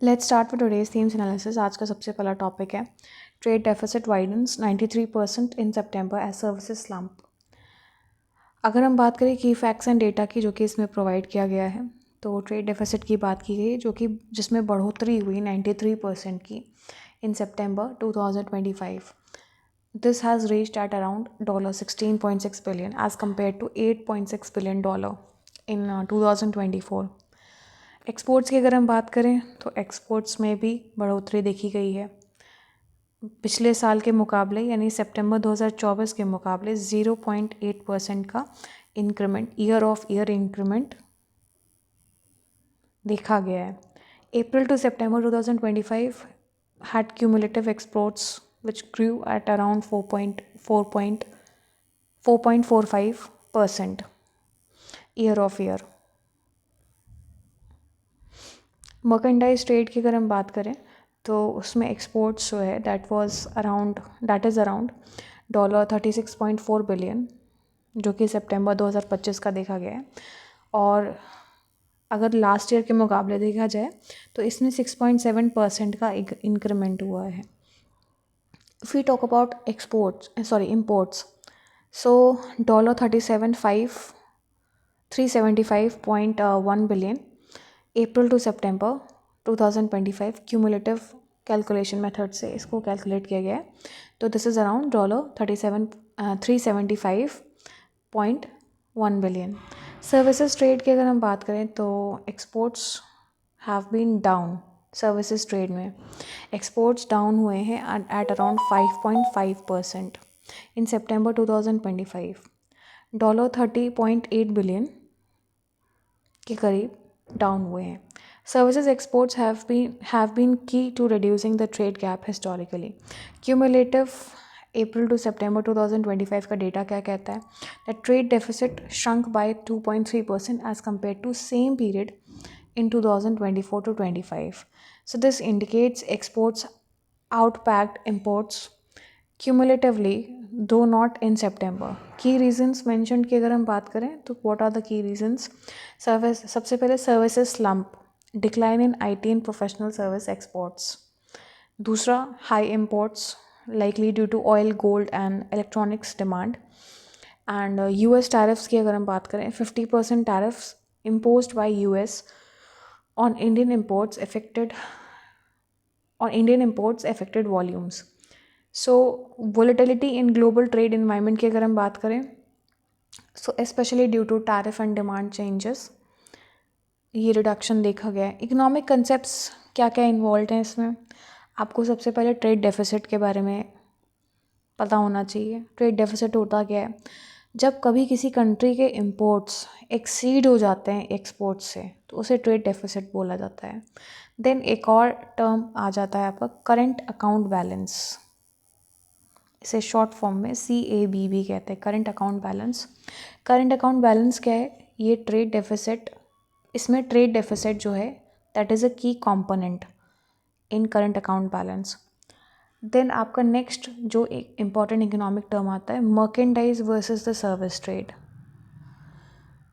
Let's start with today's themes analysis. आज का सबसे पहला टॉपिक है ट्रेड डेफिसिट वाइडन्स 93% इन सितंबर एज सर्विसेज स्लम्प। अगर हम बात करें की फैक्ट्स एंड डेटा की जो कि इसमें प्रोवाइड किया गया है, तो ट्रेड डेफिसिट की बात की गई जो कि जिसमें बढ़ोतरी हुई 93% की in September 2025। This has reached at around $16.6 billion as compared to $8.6 billion in 2024। Exports की अगर हम बात करें तो एक्सपोर्ट्स में भी बढ़ोतरी देखी गई है पिछले साल के मुकाबले, यानी सितंबर 2024 के मुकाबले 0.8% का increment, year of year increment देखा गया है। April to September 2025 had cumulative exports which grew at around 4.45% year of year. Merchandise trade की अगर हम बात करें तो उसमें एक्सपोर्ट्स जो है दैट इज़ अराउंड $36.4 बिलियन, जो कि सितंबर 2025 का देखा गया है। और अगर लास्ट ईयर के मुकाबले देखा जाए तो इसमें 6.7% का इंक्रीमेंट हुआ है। If we talk about imports, so $375.1 billion April to September 2025 cumulative calculation method से इसको कैलकुलेट किया गया है। तो this is around $375.1 billion. Services trade की अगर हम बात करें तो exports have been down. Services trade में एक्सपोर्ट्स डाउन हुए हैं at around 5.5% in September 2025। $30.8 billion के करीब डाउन हुए हैं। सर्विसेज एक्सपोर्ट्स हैव बीन की to reducing the trade gap historically. Cumulative April to September 2025 का डेटा क्या कहता है? The trade deficit shrunk by 2.3% as compared to same period in 2024 to 25. So this indicates exports outpacked imports cumulatively, though not in September. Key reasons mentioned की अगर हम बात करें तो what are the key reasons? सबसे पहले services slump, decline in IT and professional service exports. दूसरा high imports likely due to oil, gold and electronics demand. And US tariffs की अगर हम बात करें 50% tariffs imposed by US on Indian imports affected volumes. So volatility in global trade environment की अगर हम बात करें, so especially due to tariff and demand changes ये रिडक्शन देखा गया है। इकोनॉमिक कंसेप्ट्स क्या क्या इन्वॉल्व हैं इसमें? आपको सबसे पहले ट्रेड डेफिसिट के बारे में पता होना चाहिए। ट्रेड डेफिसिट होता क्या है? जब कभी किसी कंट्री के इंपोर्ट्स एक्सीड हो जाते हैं एक्सपोर्ट्स से तो उसे ट्रेड डेफिसिट बोला जाता है। देन एक और टर्म आ जाता है आपका करंट अकाउंट बैलेंस। इसे शॉर्ट फॉर्म में CABB कहते हैं, current account balance. Current account balance क्या है? ये ट्रेड डेफिसिट, इसमें ट्रेड डेफिसिट जो है that is a key component in current account balance. Then आपका नेक्स्ट जो एक इम्पॉर्टेंट इकोनॉमिक टर्म आता है merchandise versus the service trade.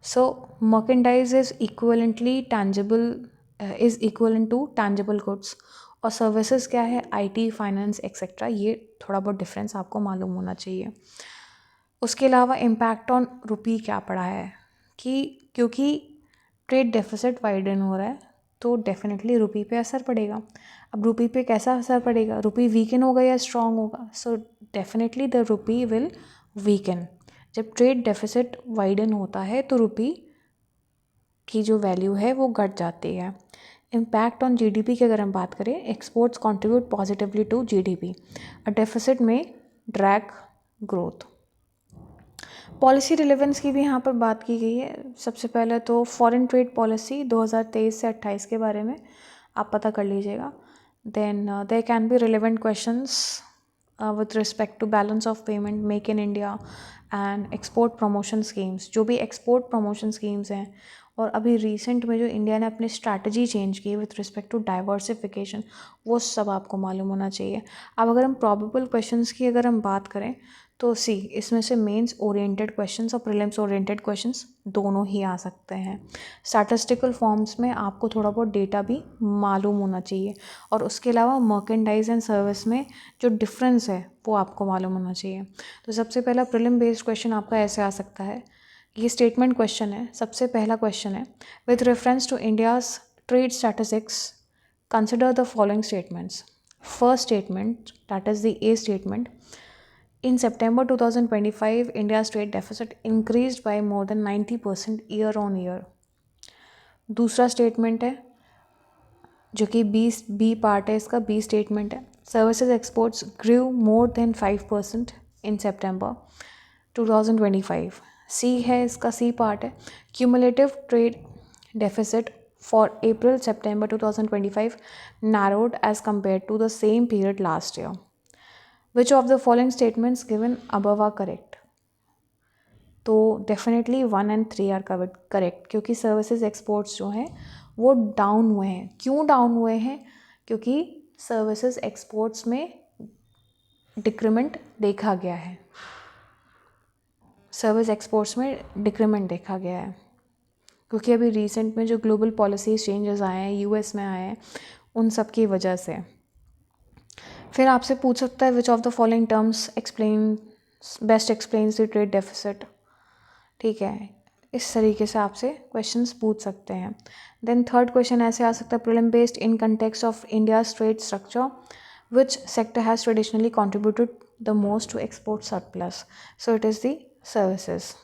So merchandise is equivalent to tangible goods और सर्विसेज क्या है? IT, finance etcetera. ये थोड़ा बहुत डिफरेंस आपको मालूम होना चाहिए। उसके अलावा इम्पैक्ट ऑन रुपी क्या पड़ा है कि क्योंकि ट्रेड डेफिसिट वाइडन हो रहा है तो डेफिनेटली रुपी पे असर पड़ेगा। अब रुपी पे कैसा असर पड़ेगा? रुपी वीकन होगा या स्ट्रांग होगा? So definitely the rupee will weaken. जब ट्रेड डेफिसिट वाइडन होता है तो रुपी की जो वैल्यू है वो घट जाती है। इम्पैक्ट ऑन GDP की अगर हम बात करें, exports contribute positively to GDP, और डेफिसिट में ड्रैग ग्रोथ। पॉलिसी रिलेवेंस की भी यहाँ पर बात की गई है। सबसे पहले तो फॉरेन ट्रेड पॉलिसी 2023 से 28 के बारे में आप पता कर लीजिएगा। Then there can be relevant questions with respect to balance of payment, make in India and export promotion schemes. जो भी एक्सपोर्ट प्रमोशन स्कीम्स हैं और अभी रिसेंट में जो इंडिया ने अपनी स्ट्रैटेजी चेंज की विथ रिस्पेक्ट टू डाइवर्सिफिकेशन, वो सब आपको मालूम होना चाहिए। अब अगर हम प्रॉबेबल क्वेश्चंस की अगर हम बात करें तो सी, इसमें से मेंस ओरिएंटेड क्वेश्चंस और प्रीलिम्स ओरिएंटेड क्वेश्चंस दोनों ही आ सकते हैं। स्टैटिस्टिकल फॉर्म्स में आपको थोड़ा बहुत डेटा भी मालूम होना चाहिए, और उसके अलावा मर्केंडाइज एंड सर्विस में जो डिफरेंस है वो आपको मालूम होना चाहिए। तो सबसे पहला प्रीलिम बेस्ड क्वेश्चन आपका ऐसे आ सकता है, ये स्टेटमेंट क्वेश्चन है। सबसे पहला क्वेश्चन है, with reference to India's trade statistics consider the following statements. First statement, that is the a statement, in September 2025, India's trade deficit increased by more than 90% year on year. दूसरा statement है जो कि B part है इसका, B statement है, services exports ग्रू more than 5% इन September 2025. सी है इसका, C part है, cumulative trade deficit for April September 2025 narrowed as compared to the same period last year. Which of the following statements given above are correct? तो definitely 1 and 3 are correct, क्योंकि services exports जो हैं वो down हुए हैं। क्यों down हुए हैं? क्योंकि सर्विसेज एक्सपोर्ट्स में डिक्रीमेंट देखा गया है, सर्विस एक्सपोर्ट्स में डिक्रीमेंट देखा गया है, क्योंकि अभी रिसेंट में जो ग्लोबल पॉलिसी चेंजेस आए हैं, यूएस में आए हैं, उन सब की वजह से। फिर आपसे पूछ सकता है, which of the following terms best explains the trade deficit. ठीक है, इस तरीके से आपसे क्वेश्चंस पूछ सकते हैं। देन थर्ड क्वेश्चन ऐसे आ सकता है, prelim based in context of India's trade structure, which sector has traditionally contributed the most to export surplus. So it is the services.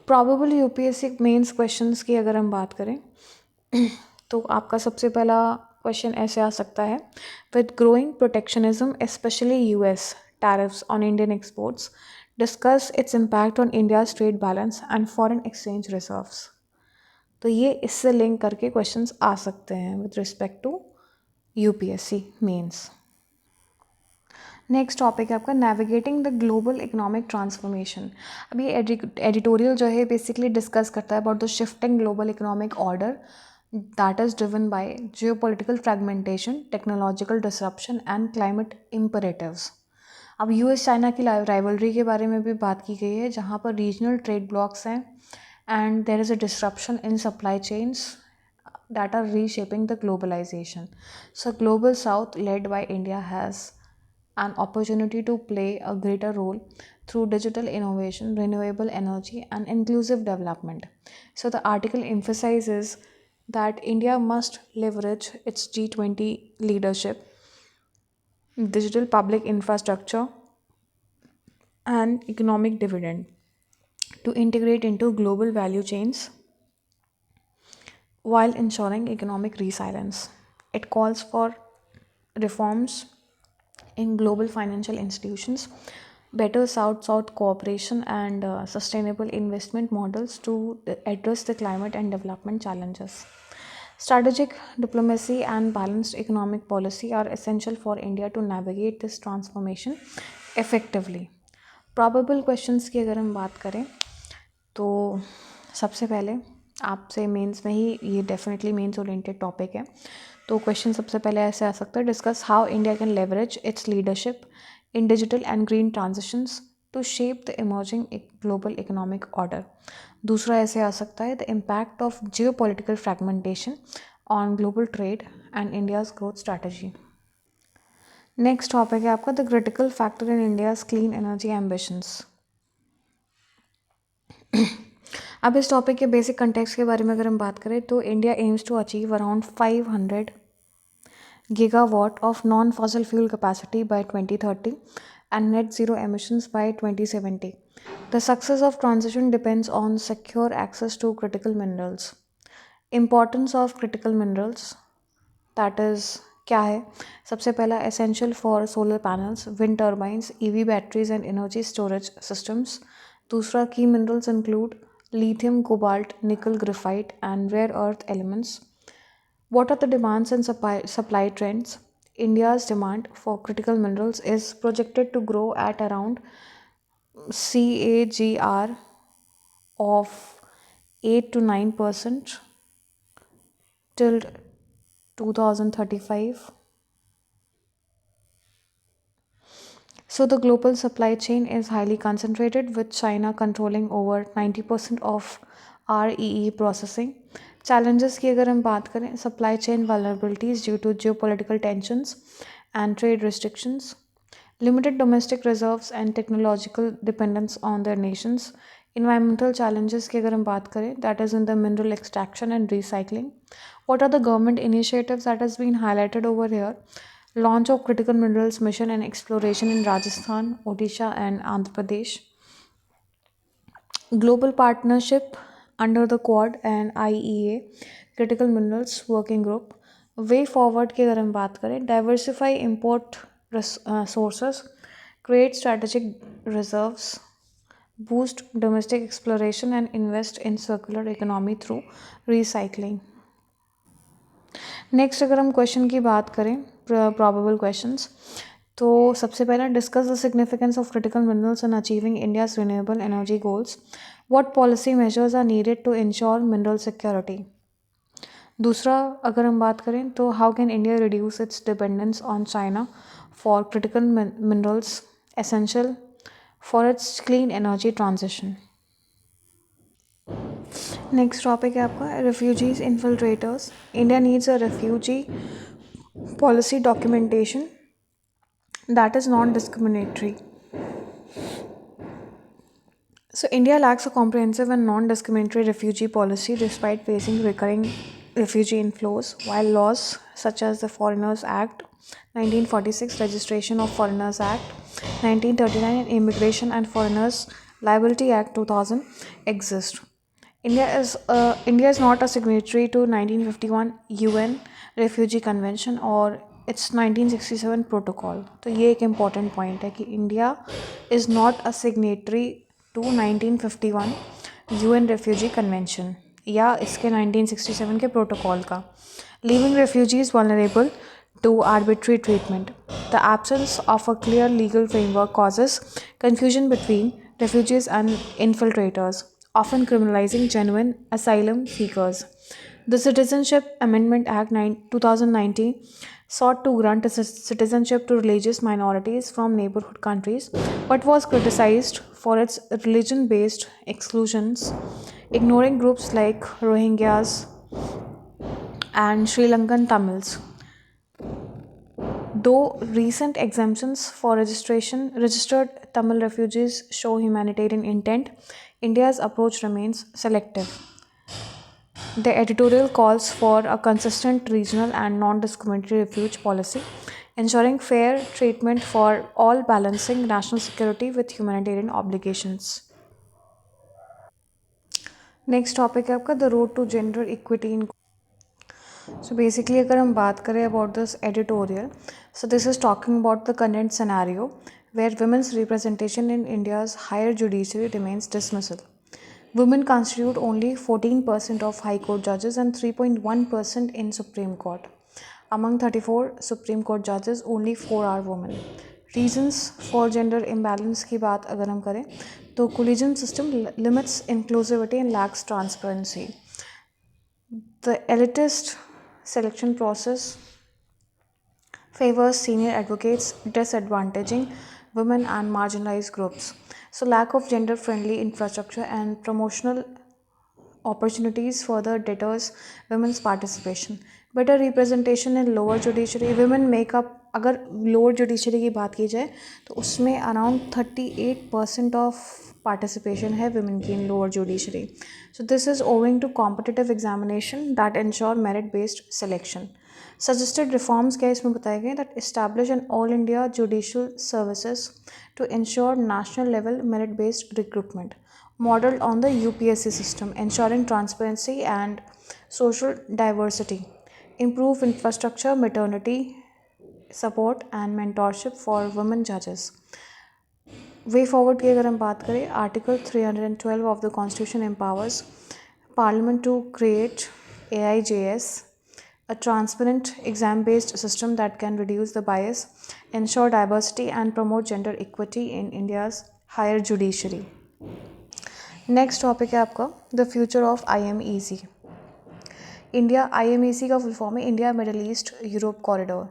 Probable UPSC mains questions की अगर हम बात करें तो आपका सबसे पहला क्वेश्चन ऐसे आ सकता है, with growing protectionism specially US tariffs on Indian exports, discuss its impact on India's trade balance and foreign exchange reserves. तो ये इससे लिंक करके क्वेश्चंस आ सकते हैं with respect to UPSC mains. Next topic है आपका navigating the global economic transformation. अब ये एडिटोरियल जो है बेसिकली डिस्कस करता है about the shifting global economic order that is driven by geopolitical fragmentation, technological disruption and climate imperatives. अब US China की राइवलरी के बारे में भी बात की गई है, जहाँ पर रीजनल ट्रेड ब्लॉक्स हैं and there is a disruption in supply chains that are reshaping the globalization. So Global South led by India has an opportunity to play a greater role through digital innovation, renewable energy and inclusive development. So the article emphasizes that India must leverage its G20 leadership, digital public infrastructure and economic dividend to integrate into global value chains while ensuring economic resilience. It calls for reforms in global financial institutions, better South-South cooperation, and sustainable investment models to address the climate and development challenges. Strategic diplomacy and balanced economic policy are essential for India to navigate this transformation effectively. Probable questions की अगर हम बात करें तो सबसे पहले आपसे mains में ही, ये डेफिनेटली मेंस ओरिएंटेड टॉपिक है, तो क्वेश्चन सबसे पहले ऐसे आ सकता है, discuss how India can leverage its leadership in digital and green transitions to shape the emerging global economic order. दूसरा ऐसे आ सकता है, the impact of geo political fragmentation on global trade and India's growth strategy. Next topic है आपका, the critical factor in India's clean energy ambitions. अब इस topic के बेसिक कंटेक्स्ट के बारे में अगर हम बात करें तो India aims to achieve around 500 gigawatt of non-fossil fuel capacity by 2030 and net zero emissions by 2070. The success of transition depends on secure access to critical minerals. Importance of critical minerals, that is क्या है? सबसे पहला, essential for solar panels, wind turbines, EV batteries and energy storage systems. दूसरा, key minerals include lithium, cobalt, nickel, graphite and rare earth elements. What are the demands and supply trends? India's demand for critical minerals is projected to grow at around CAGR of 8 to 9% till 2035. So the global supply chain is highly concentrated with China controlling over 90% of REE processing. Challenges की अगर हम बात करें, supply chain vulnerabilities due to geopolitical tensions and trade restrictions, limited domestic reserves and technological dependence on their nations. Environmental challenges की अगर हम बात करें, that is in the mineral extraction and recycling. What are the government initiatives that has been highlighted over here? Launch of critical minerals mission and exploration in Rajasthan, Odisha and Andhra Pradesh. Global partnership under the Quad and IEA critical minerals working group. Way forward की अगर हम बात करें, diversify import sources, create strategic reserves, boost domestic exploration and invest in circular economy through recycling. Next अगर हम question की बात करें, प्रॉबेबल क्वेश्चंस, तो सबसे पहला, discuss the significance of critical minerals in achieving India's renewable energy goals. What policy measures are needed to ensure mineral security. दूसरा अगर हम बात करें तो how can India reduce its dependence on China for critical minerals essential for its clean energy transition. Next topic है आपका refugees infiltrators. India needs a refugee policy documentation that is non-discriminatory. So India lacks a comprehensive and non-discriminatory refugee policy despite facing recurring refugee inflows, while laws such as the Foreigners Act 1946, Registration of Foreigners Act 1939 and Immigration and Foreigners Liability Act 2000 exist. India is not a signatory to 1951 UN Refugee Convention or its 1967 protocol. तो ये एक important point है कि India is not a signatory to 1951 UN Refugee Convention या इसके 1967 के protocol का, leaving refugees vulnerable to arbitrary treatment. The absence of a clear legal framework causes confusion between refugees and infiltrators, often criminalizing genuine asylum seekers. The Citizenship Amendment Act 2019 sought to grant citizenship to religious minorities from neighborhood countries, but was criticized for its religion based exclusions, ignoring groups like Rohingyas and Sri Lankan Tamils. Though recent exemptions for registered Tamil refugees show humanitarian intent, India's approach remains selective. The editorial calls for a consistent regional and non-discriminatory refuge policy, ensuring fair treatment for all, balancing national security with humanitarian obligations. Next topic है आपका the road to gender equity in. So basically अगर हम बात करें about this editorial, so this is talking about the current scenario where women's representation in India's higher judiciary remains dismissal. Women constitute only 14% of High Court judges and 3.1% in Supreme Court. Among 34 Supreme Court judges, only 4 are women. Reasons for gender imbalance की बात अगर हम करें तो collegium system limits inclusivity and lacks transparency. The elitist selection process favors senior advocates, disadvantaging women and marginalized groups. So, lack of gender friendly infrastructure and promotional opportunities further deters women's participation. Better representation in lower judiciary. Women make up, अगर lower judiciary की बात की जाए तो उसमें around 38% of participation है women की in lower judiciary. So this is owing to competitive examination that ensure merit based selection. Suggested reforms क्या इसमें बताए गए that establish an all India judicial services to ensure national level merit based recruitment, modeled on the UPSC system, ensuring transparency and social diversity, improve infrastructure, maternity support and mentorship for women judges. Way forward की अगर हम बात करें, article 312 of the constitution empowers parliament to create AIJS, a transparent exam based system that can reduce the bias, ensure diversity and promote gender equity in India's higher judiciary. Next topic है आपका the future of IMEC. India IMEC का full form है India middle east Europe corridor.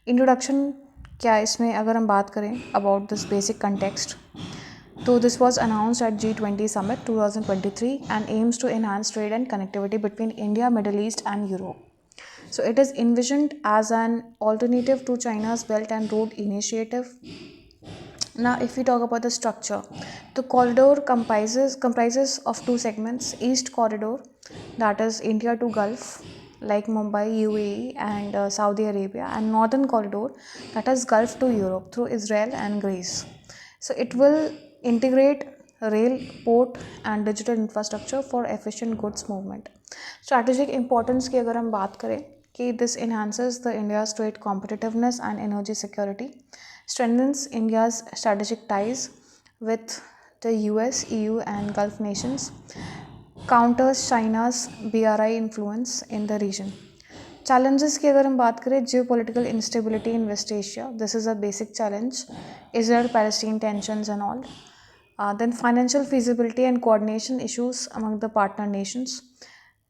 Introduction क्या इसमें अगर हम बात करें अबाउट दिस बेसिक कंटेक्स्ट, तो this was announced at G20 Summit 2023 and aims to enhance trade and connectivity between India, Middle East, and Europe. So it is envisioned as an alternative to China's Belt and Road Initiative. Now, if we talk about the structure, the corridor comprises of two segments: East Corridor, that is India to Gulf, like Mumbai, UAE, and Saudi Arabia, and Northern Corridor, that is Gulf to Europe through Israel and Greece. So it will integrate rail, port, and digital infrastructure for efficient goods movement. Strategic importance की अगर हम बात करें कि this enhances the India's trade competitiveness and energy security, strengthens India's strategic ties with the US, EU, and Gulf nations, counters China's BRI influence in the region. Challenges की अगर हम बात करें, geopolitical instability in West Asia, this is a basic challenge, Israel-Palestine tensions and all. Then financial feasibility and coordination issues among the partner nations,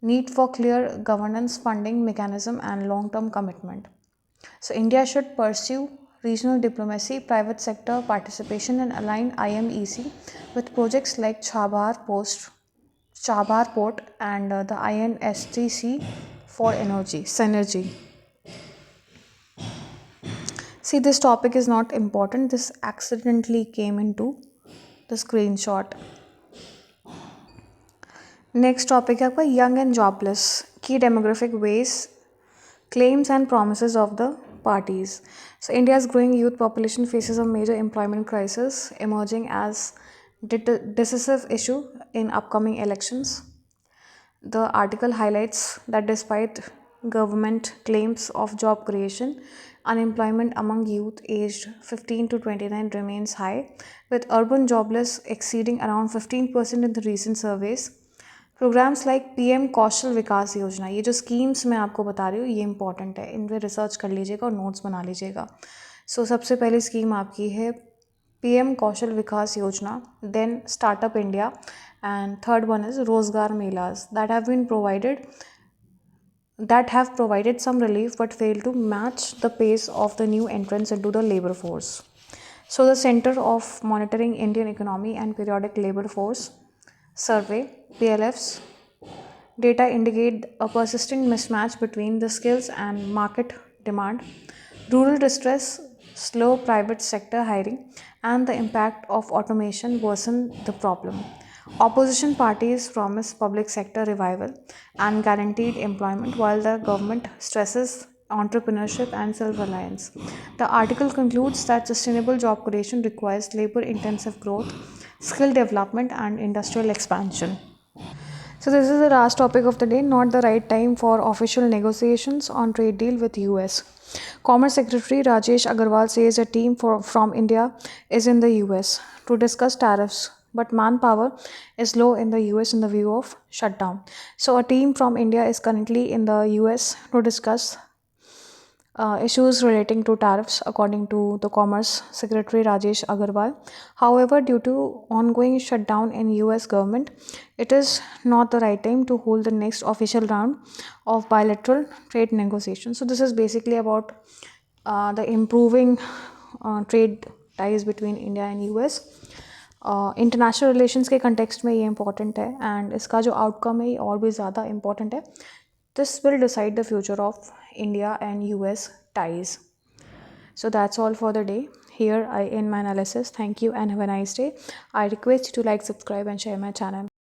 need for clear governance, funding mechanism, and long-term commitment. So India should pursue regional diplomacy, private sector participation, and align IMEC with projects like Chabhar Port, and the INSTC for energy synergy. See, this topic is not important. This accidentally came into the screenshot. Next topic है आपका young and jobless, key demographic ways, claims and promises of the parties. So India's growing youth population faces a major employment crisis emerging as decisive issue in upcoming elections. The article highlights that despite government claims of job creation, unemployment among youth aged 15 to 29 remains high, with urban jobless exceeding around 15% in the recent surveys. Programmes like PM Kaushal Vikas Yojana, ये जो schemes मैं आपको बता रही हूँ ये important है, इन पर रिसर्च कर लीजिएगा और नोट्स बना लीजिएगा. सो सबसे पहली स्कीम आपकी है PM Kaushal Vikas Yojana, then startup India, and third one is Rozgar Melas that have provided some relief but fail to match the pace of the new entrants into the labor force. So the Center of Monitoring Indian Economy and Periodic Labor Force Survey PLF's data indicate a persistent mismatch between the skills and market demand, rural distress, slow private sector hiring, and the impact of automation worsen the problem. Opposition parties promise public sector revival and guaranteed employment while the government stresses entrepreneurship and self-reliance. The article concludes that sustainable job creation requires labor-intensive growth, skill development, and industrial expansion. So this is the last topic of the day, not the right time for official negotiations on trade deal with US. Commerce Secretary Rajesh Agarwal says a team from India is in the US to discuss tariffs, but manpower is low in the US in the view of shutdown. So a team from India is currently in the US to discuss issues relating to tariffs, according to the Commerce Secretary Rajesh Agarwal. However, due to ongoing shutdown in US government, it is not the right time to hold the next official round of bilateral trade negotiations. So this is basically about the improving trade ties between India and US. International relations के context में ये important है, and इसका जो outcome है ये और भी ज़्यादा इंपॉर्टेंट है. This will decide the future of India and US ties. So that's all for the day. Here I end my analysis. Thank you and have a nice day. I request you to like, subscribe, and share my channel.